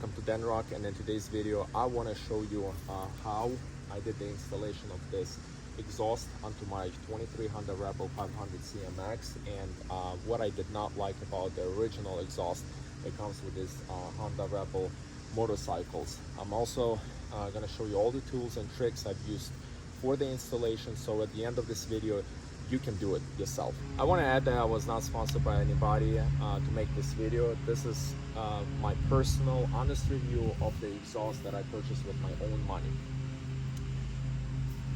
welcome to Denrock, and in today's video I want to show you how I did the installation of this exhaust onto my 23 Honda Rebel 500 CMX, and what I did not like about the original exhaust that comes with this Honda Rebel motorcycles. I'm also going to show you all the tools and tricks I've used for the installation, so at the end of this video you can do it yourself. I want to add that I was not sponsored by anybody to make this video. This is my personal honest review of the exhaust that I purchased with my own money.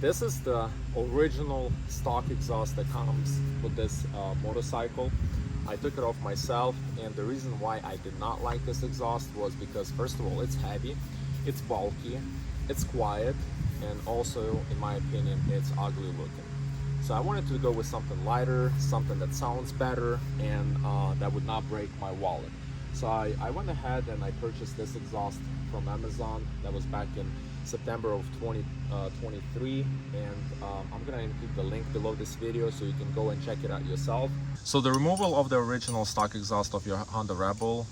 This is the original stock exhaust that comes with this motorcycle. I took it off myself, and the reason why I did not like this exhaust was because, first of all, it's heavy, it's bulky, it's quiet, and also, in my opinion, it's ugly looking. So I wanted to go with something lighter, something that sounds better, and that would not break my wallet. So I went ahead and I purchased this exhaust from Amazon. That was back in September of 2023, and I'm gonna include the link below this video so you can go and check it out yourself. So the removal of the original stock exhaust of your Honda Rebel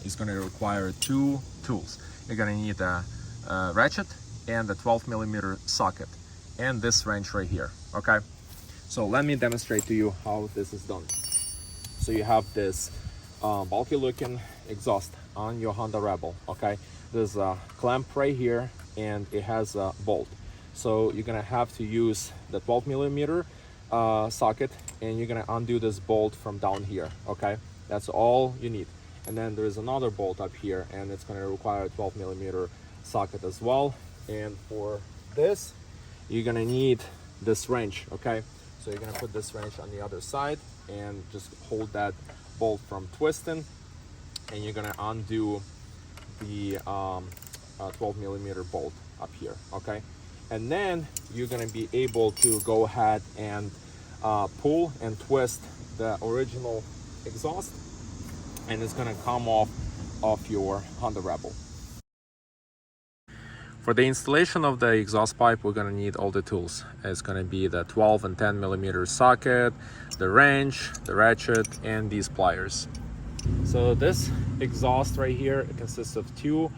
is gonna require two tools. You're gonna need a ratchet and a 12mm socket and this wrench right here, okay? So let me demonstrate to you how this is done. So you have this bulky looking exhaust on your Honda Rebel, okay? There's a clamp right here and it has a bolt. So you're gonna have to use the 12mm socket, and you're gonna undo this bolt from down here, okay? That's all you need. And then there's another bolt up here, and it's gonna require a 12mm socket as well. And for this, you're gonna need this wrench, okay? So you're gonna put this wrench on the other side and just hold that bolt from twisting, and you're gonna undo the 12mm bolt up here, okay? And then you're gonna be able to go ahead and pull and twist the original exhaust, and it's gonna come off of your Honda Rebel. For the installation of the exhaust pipe, we're gonna need all the tools. It's gonna be the 12 and 10mm socket, the wrench, the ratchet, and these pliers. So this exhaust right here consists of two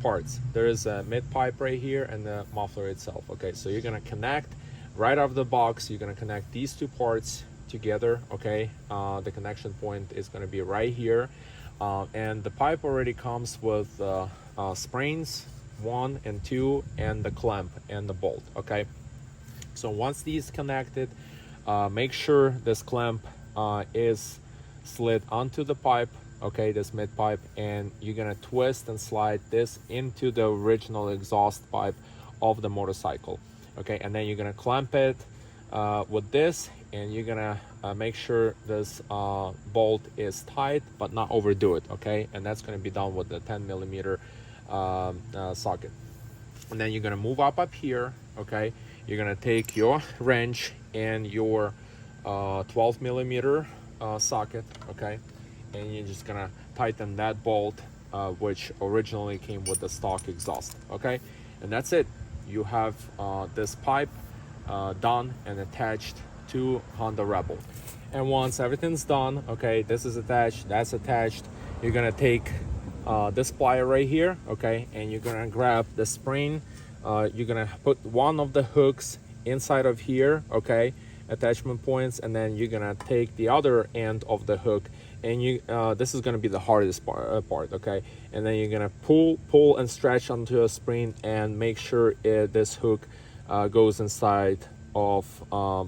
parts. There is a mid pipe right here and the muffler itself. Okay, so you're gonna connect right out of the box. You're gonna connect these two parts together. Okay, the connection point is gonna be right here, and the pipe already comes with springs 1 and 2 and the clamp and the bolt. Okay, so once these connected, make sure this clamp is slid onto the pipe, okay, this mid pipe, and you're gonna twist and slide this into the original exhaust pipe of the motorcycle, okay? And then you're gonna clamp it with this, and you're gonna make sure this bolt is tight but not overdo it, okay? And that's gonna be done with the 10mm socket. And then you're gonna move up here, okay? You're gonna take your wrench and your 12mm socket, okay, and you're just gonna tighten that bolt which originally came with the stock exhaust, okay? And that's it. You have this pipe done and attached to Honda Rebel. And once everything's done, okay, this is attached, that's attached, you're gonna take this plier right here, okay, and you're gonna grab the spring. You're gonna put one of the hooks inside of here, okay, attachment points, and then you're gonna take the other end of the hook, and you this is gonna be the hardest part, okay, and then you're gonna pull and stretch onto a spring and make sure this hook goes inside of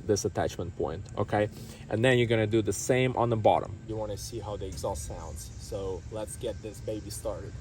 this attachment point, okay? And then you're gonna do the same on the bottom. You want to see how the exhaust sounds, so let's get this baby started.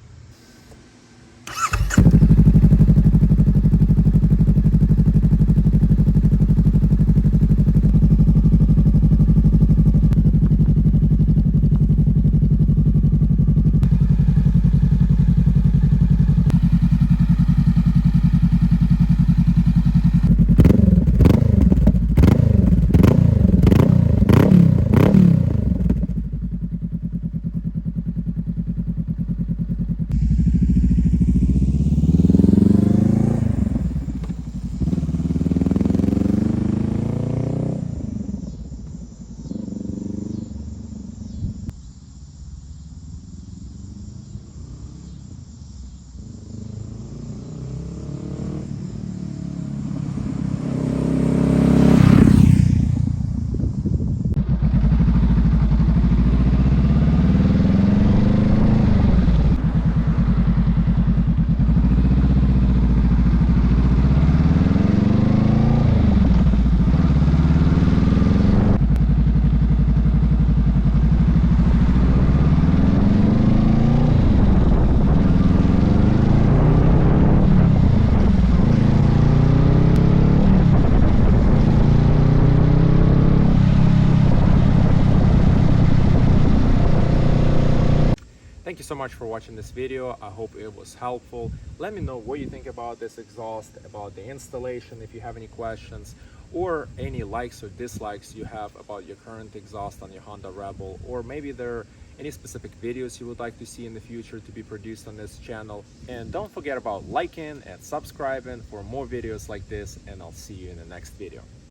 so much for watching this video. I hope it was helpful. Let me know what you think about this exhaust, about the installation, if you have any questions, or any likes or dislikes you have about your current exhaust on your Honda Rebel, or maybe there are any specific videos you would like to see in the future to be produced on this channel. And don't forget about liking and subscribing for more videos like this, and I'll see you in the next video.